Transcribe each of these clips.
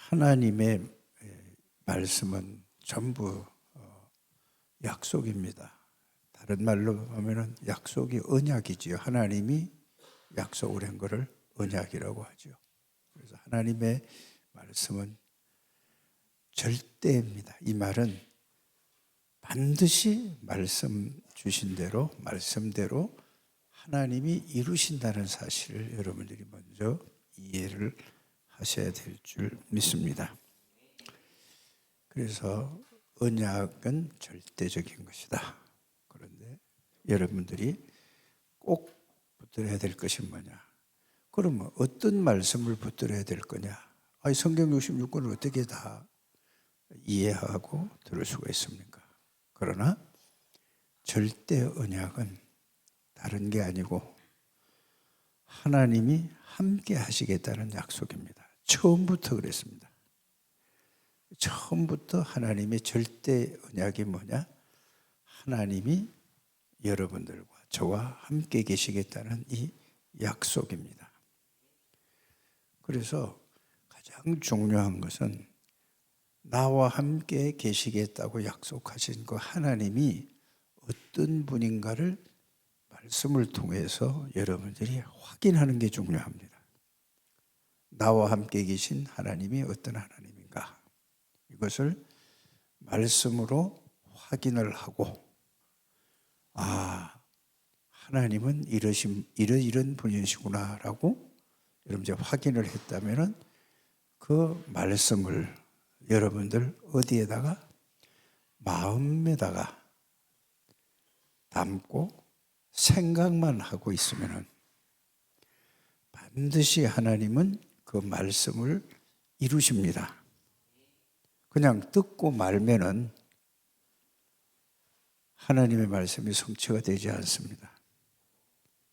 하나님의 말씀은 전부 약속입니다. 다른 말로 하면 약속이 언약이지요. 하나님이 약속을 한 것을 언약이라고 하죠. 그래서 하나님의 말씀은 절대입니다. 이 말은 반드시 말씀 주신 대로, 말씀대로 하나님이 이루신다는 사실을 여러분들이 먼저 이해를 하셔야 될 줄 믿습니다. 그래서 언약은 절대적인 것이다. 그런데 여러분들이 꼭 붙들어야 될 것이 뭐냐? 그러면 어떤 말씀을 붙들어야 될 거냐? 성경 66권을 어떻게 다 이해하고 들을 수가 있습니까? 그러나 절대 언약은 다른 게 아니고 하나님이 함께 하시겠다는 약속입니다. 처음부터 그랬습니다. 처음부터 하나님의 절대 언약이 뭐냐? 하나님이 여러분들과 저와 함께 계시겠다는 이 약속입니다. 그래서 가장 중요한 것은 나와 함께 계시겠다고 약속하신 그 하나님이 어떤 분인가를 말씀을 통해서 여러분들이 확인하는 게 중요합니다. 나와 함께 계신 하나님이 어떤 하나님인가? 이것을 말씀으로 확인을 하고, 하나님은 이런 분이시구나라고 여러분들 확인을 했다면은 그 말씀을 여러분들 어디에다가 마음에다가 담고 생각만 하고 있으면은 반드시 하나님은 그 말씀을 이루십니다. 그냥 듣고 말면은 하나님의 말씀이 성취가 되지 않습니다.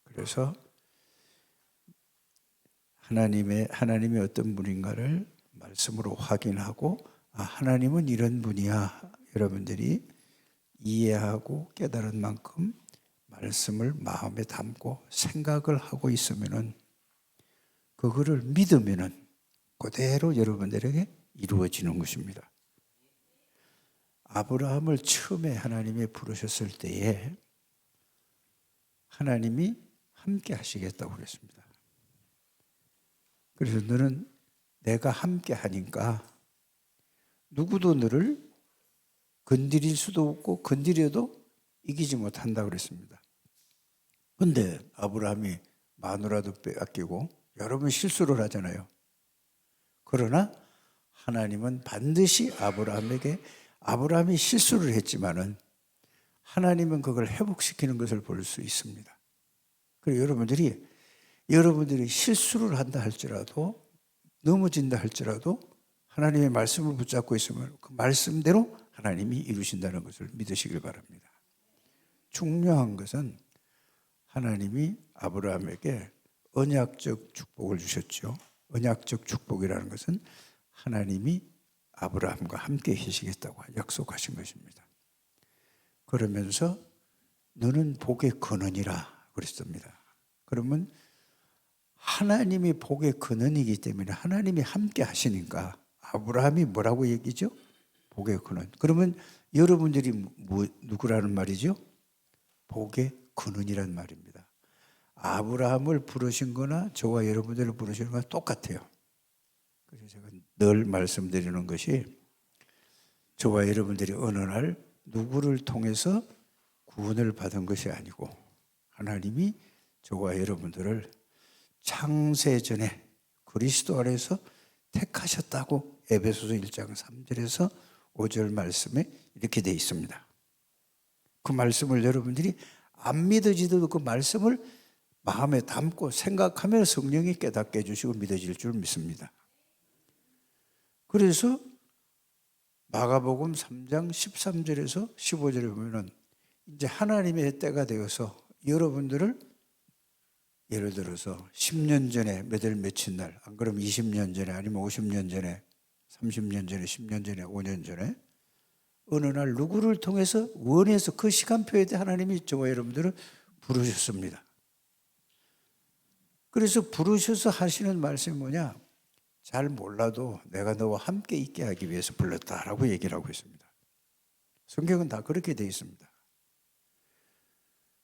그래서 하나님이 어떤 분인가를 말씀으로 확인하고, 하나님은 이런 분이야. 여러분들이 이해하고 깨달은 만큼 말씀을 마음에 담고 생각을 하고 있으면은 그거를 믿으면은 그대로 여러분들에게 이루어지는 것입니다. 아브라함을 처음에 하나님이 부르셨을 때에 하나님이 함께 하시겠다고 그랬습니다. 그래서 너는 내가 함께 하니까 누구도 너를 건드릴 수도 없고 건드려도 이기지 못한다고 그랬습니다. 그런데 아브라함이 마누라도 빼앗기고 여러 번 실수를 하잖아요. 그러나 하나님은 반드시 아브라함이 실수를 했지만은 하나님은 그걸 회복시키는 것을 볼 수 있습니다. 그리고 여러분들이 실수를 한다 할지라도 넘어진다 할지라도 하나님의 말씀을 붙잡고 있으면 그 말씀대로 하나님이 이루신다는 것을 믿으시길 바랍니다. 중요한 것은 하나님이 아브라함에게 언약적 축복을 주셨죠. 언약적 축복이라는 것은 하나님이 아브라함과 함께 계시겠다고 약속하신 것입니다. 그러면서 너는 복의 근원이라 그랬습니다. 그러면 하나님이 복의 근원이기 때문에 하나님이 함께 하시니까 아브라함이 뭐라고 얘기죠? 복의 근원. 그러면 여러분들이 누구라는 말이죠? 복의 근원이란 말입니다. 아브라함을 부르신 거나 저와 여러분들을 부르시는 거나 똑같아요. 그래서 제가 늘 말씀드리는 것이 저와 여러분들이 어느 날 누구를 통해서 구원을 받은 것이 아니고 하나님이 저와 여러분들을 창세전에 그리스도 안에서 택하셨다고 에베소서 1장 3절에서 5절 말씀에 이렇게 되어 있습니다. 그 말씀을 여러분들이 안 믿어지도 그 말씀을 마음에 담고 생각하면 성령이 깨닫게 해주시고 믿어질 줄 믿습니다. 그래서 마가복음 3장 13절에서 15절에 보면은 이제 하나님의 때가 되어서 여러분들을 예를 들어서 10년 전에 며칠 날, 안 그러면 20년 전에 아니면 50년 전에 30년 전에 10년 전에 5년 전에 어느 날 누구를 통해서 원해서 그 시간표에 대해 하나님이 저와 여러분들을 부르셨습니다. 그래서 부르셔서 하시는 말씀이 뭐냐? 잘 몰라도 내가 너와 함께 있게 하기 위해서 불렀다라고 얘기를 하고 있습니다. 성경은 다 그렇게 되어 있습니다.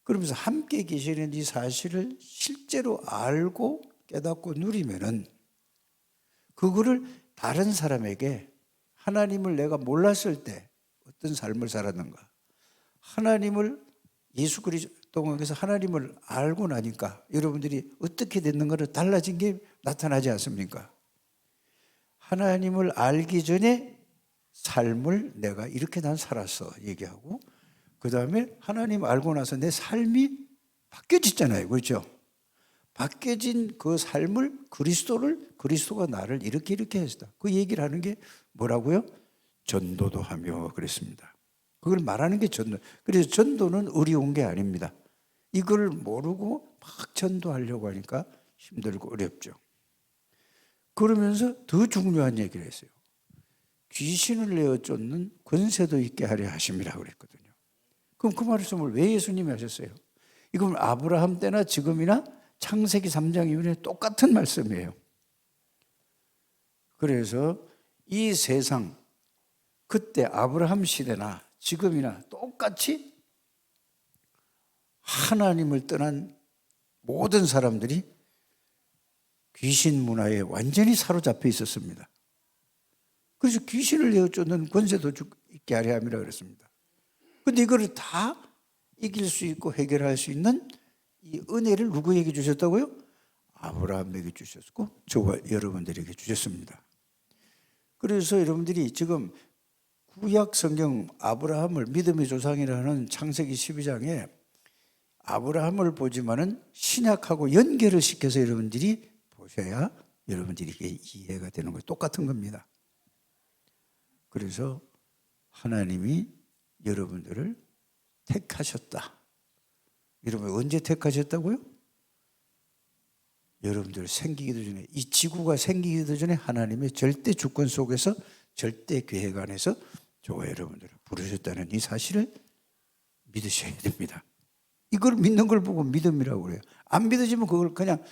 그러면서 함께 계시는 이 사실을 실제로 알고 깨닫고 누리면은 그거를 다른 사람에게 하나님을 내가 몰랐을 때 어떤 삶을 살았는가, 하나님을 예수 그리스도에서 하나님을 알고 나니까 여러분들이 어떻게 됐는가를 달라진 게 나타나지 않습니까? 하나님을 알기 전에 삶을 내가 이렇게 난 살았어 얘기하고, 그 다음에 하나님 알고 나서 내 삶이 바뀌어졌잖아요. 그렇죠? 바뀌어진 그 삶을 그리스도가 나를 이렇게 했다. 그 얘기를 하는 게 뭐라고요? 전도도 하며 그랬습니다. 그걸 말하는 게 전도. 그래서 전도는 어려운 게 아닙니다. 이걸 모르고 막 전도하려고 하니까 힘들고 어렵죠. 그러면서 더 중요한 얘기를 했어요. 귀신을 내어 쫓는 권세도 있게 하려 하심이라고 그랬거든요. 그럼 그 말씀을 왜 예수님이 하셨어요? 이건 아브라함 때나 지금이나 창세기 3장 이후에 똑같은 말씀이에요. 그래서 이 세상, 그때 아브라함 시대나 지금이나 똑같이 하나님을 떠난 모든 사람들이 귀신 문화에 완전히 사로잡혀 있었습니다. 그래서 귀신을 내어 쫓는 권세도 있게 하려 함이라 그랬습니다. 그런데 이거를 다 이길 수 있고 해결할 수 있는 이 은혜를 누구에게 주셨다고요? 아브라함에게 주셨고 저와 여러분들에게 주셨습니다. 그래서 여러분들이 지금 구약 성경 아브라함을 믿음의 조상이라는 창세기 12장에 아브라함을 보지만은 신약하고 연결을 시켜서 여러분들이 보셔야 여러분들이 이해가 되는 거예요. 똑같은 겁니다. 그래서 하나님이 여러분들을 택하셨다. 여러분 언제 택하셨다고요? 여러분들 생기기도 전에, 이 지구가 생기기도 전에 하나님의 절대 주권 속에서 절대 계획 안에서 저와 여러분들을 부르셨다는 이 사실을 믿으셔야 됩니다. 이걸 믿는 걸 보고 믿음이라고 그래요. 안 믿어지면 그걸 그냥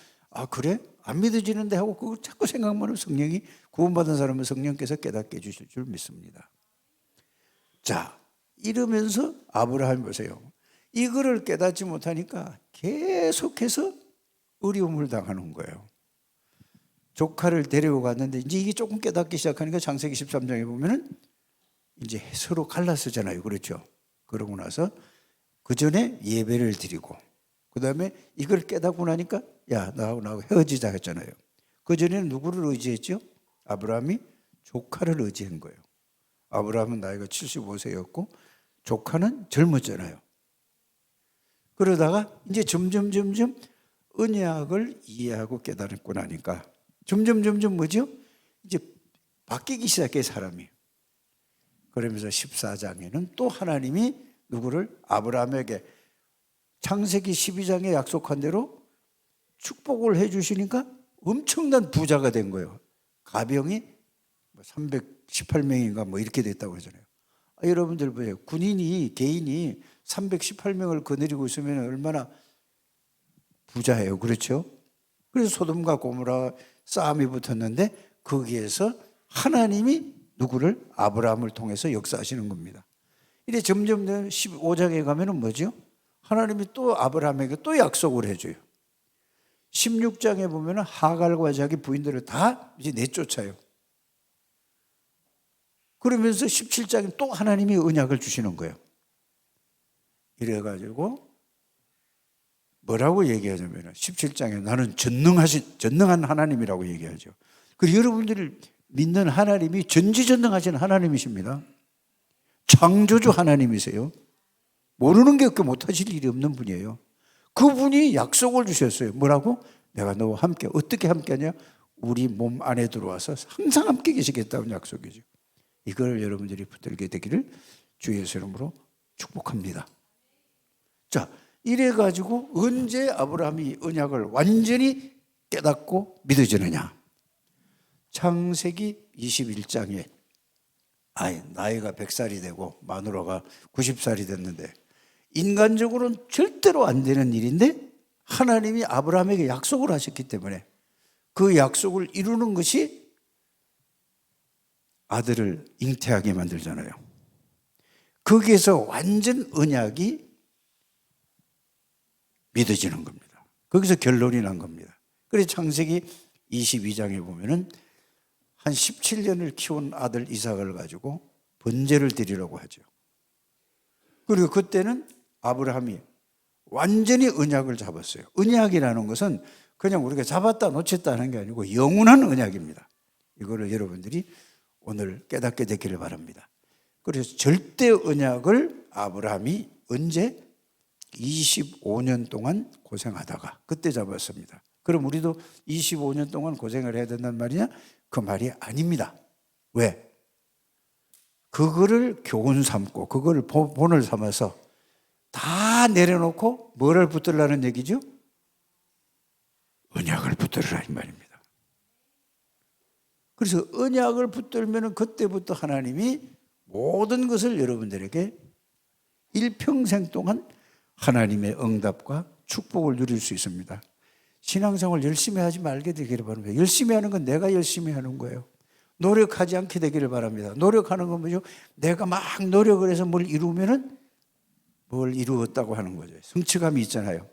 그래? 안 믿어지는데 하고 그걸 자꾸 생각만 하면 성령이, 구원받은 사람은 성령께서 깨닫게 해주실 줄 믿습니다. 자, 이러면서 아브라함이 보세요. 이거를 깨닫지 못하니까 계속해서 어려움을 당하는 거예요. 조카를 데리고 갔는데 이제 이게 조금 깨닫기 시작하니까 창세기 13장에 보면은 이제 서로 갈라서잖아요. 그렇죠? 그러고 나서 그 전에 예배를 드리고, 그 다음에 이걸 깨닫고 나니까 야, 나하고 헤어지자 했잖아요. 그 전에는 누구를 의지했죠? 아브라함이 조카를 의지한 거예요. 아브라함은 나이가 75세였고 조카는 젊었잖아요. 그러다가 이제 점점 언약을 이해하고 깨달고 나니까 점점 뭐죠? 이제 바뀌기 시작해 사람이. 그러면서 14장에는 또 하나님이 누구를? 아브라함에게 창세기 12장에 약속한 대로 축복을 해 주시니까 엄청난 부자가 된 거예요. 가병이 318명인가 뭐 이렇게 됐다고 그러잖아요. 여러분들 보세요. 개인이 318명을 거느리고 있으면 얼마나 부자예요. 그렇죠? 그래서 소돔과 고모라 싸움이 붙었는데 거기에서 하나님이 누구를? 아브라함을 통해서 역사하시는 겁니다. 이래 점점 15장에 가면은 뭐죠? 하나님이 또 아브라함에게 또 약속을 해줘요. 16장에 보면은 하갈과 자기 부인들을 다 이제 내쫓아요. 그러면서 17장에 또 하나님이 언약을 주시는 거예요. 이래가지고 뭐라고 얘기하냐면 17장에 나는 전능한 하나님이라고 얘기하죠. 그리고 여러분들이 믿는 하나님이 전지전능하신 하나님이십니다. 창조주 하나님이세요. 모르는 게 없고 못하실 일이 없는 분이에요. 그분이 약속을 주셨어요. 뭐라고? 내가 너와 함께. 어떻게 함께하냐? 우리 몸 안에 들어와서 항상 함께 계시겠다는 약속이죠. 이걸 여러분들이 붙들게 되기를 주 예수 이름으로 축복합니다. 자, 이래가지고 언제 아브라함이 언약을 완전히 깨닫고 믿어지느냐? 창세기 21장에 나이가 100살이 되고 마누라가 90살이 됐는데 인간적으로는 절대로 안 되는 일인데 하나님이 아브라함에게 약속을 하셨기 때문에 그 약속을 이루는 것이 아들을 잉태하게 만들잖아요. 거기에서 완전 언약이 믿어지는 겁니다. 거기서 결론이 난 겁니다. 그래서 창세기 22장에 보면은 한 17년을 키운 아들 이삭을 가지고 번제를 드리려고 하죠. 그리고 그때는 아브라함이 완전히 언약을 잡았어요. 언약이라는 것은 그냥 우리가 잡았다 놓쳤다 하는 게 아니고 영원한 언약입니다. 이거를 여러분들이 오늘 깨닫게 되기를 바랍니다. 그래서 절대 언약을 아브라함이 언제? 25년 동안 고생하다가 그때 잡았습니다. 그럼 우리도 25년 동안 고생을 해야 된단 말이냐? 그 말이 아닙니다. 왜? 그거를 교훈 삼고 그걸 본을 삼아서 다 내려놓고 뭐를 붙들라는 얘기죠? 언약을 붙들으라 이 말입니다. 그래서 언약을 붙들면 그때부터 하나님이 모든 것을 여러분들에게 일평생 동안 하나님의 응답과 축복을 누릴 수 있습니다. 신앙생활 열심히 하지 말게 되기를 바랍니다. 열심히 하는 건 내가 열심히 하는 거예요. 노력하지 않게 되기를 바랍니다. 노력하는 건 뭐죠? 내가 막 노력을 해서 뭘 이루면은 뭘 이루었다고 하는 거죠. 성취감이 있잖아요.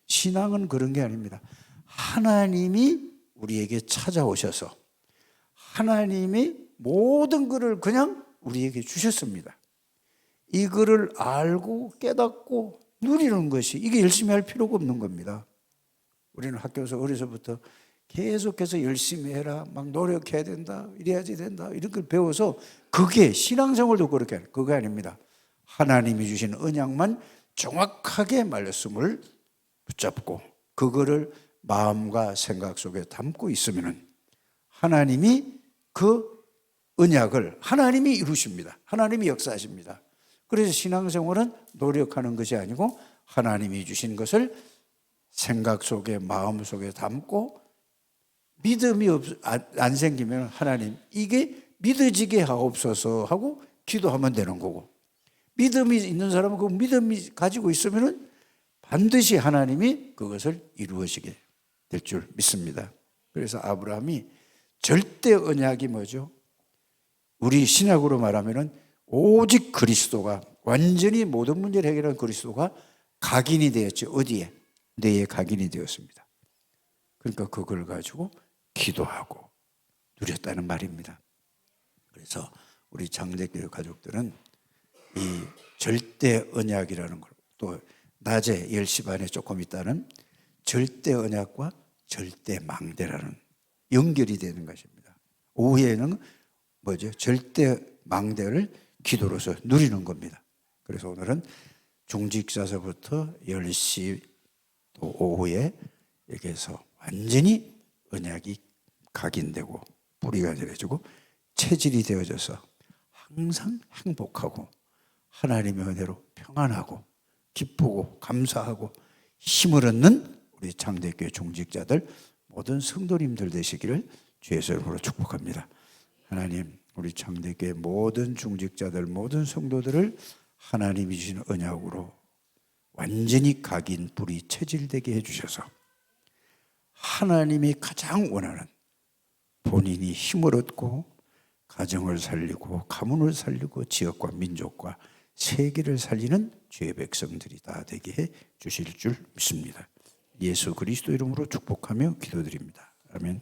신앙은 그런 게 아닙니다. 하나님이 우리에게 찾아오셔서 하나님이 모든 것을 그냥 우리에게 주셨습니다. 이거를 알고 깨닫고 누리는 것이 이게 열심히 할 필요가 없는 겁니다. 우리는 학교에서 어려서부터 계속해서 열심히 해라, 막 노력해야 된다, 이래야지 된다 이런 걸 배워서 그게 신앙생활도 그렇게 그거 아닙니다. 하나님이 주신 언약만 정확하게 말씀을 붙잡고 그거를 마음과 생각 속에 담고 있으면은 하나님이 그 언약을 하나님이 이루십니다. 하나님이 역사하십니다. 그래서 신앙생활은 노력하는 것이 아니고 하나님이 주신 것을 생각 속에 마음 속에 담고 믿음이 안 생기면 하나님 이게 믿어지게 하옵소서 하고 기도하면 되는 거고 믿음이 있는 사람은 그 믿음이 가지고 있으면 반드시 하나님이 그것을 이루어지게 될 줄 믿습니다. 그래서 아브라함이 절대 언약이 뭐죠? 우리 신약으로 말하면 오직 그리스도가 완전히 모든 문제를 해결한 그리스도가 각인이 되었죠. 어디에? 뇌에 각인이 되었습니다. 그러니까 그걸 가지고 기도하고 누렸다는 말입니다. 그래서 우리 장대교회 가족들은 이 절대 언약이라는 걸 또 낮에 10시 반에 조금 있다는 절대 언약과 절대 망대라는 연결이 되는 것입니다. 오후에는 뭐죠? 절대 망대를 기도로서 누리는 겁니다. 그래서 오늘은 중직자서부터 10시 또 오후에 여기에서 완전히 언약이 각인되고 뿌리가 되어지고 체질이 되어져서 항상 행복하고 하나님의 은혜로 평안하고 기쁘고 감사하고 힘을 얻는 우리 장대교회 중직자들 모든 성도님들 되시기를 주의 이름으로 축복합니다. 하나님 우리 장대교회 모든 중직자들 모든 성도들을 하나님이 주신 언약으로 완전히 각인 뿌리 체질되게 해주셔서 하나님이 가장 원하는 본인이 힘을 얻고 가정을 살리고 가문을 살리고 지역과 민족과 세계를 살리는 주의 백성들이 다 되게 해 주실 줄 믿습니다. 예수 그리스도 이름으로 축복하며 기도드립니다. 아멘.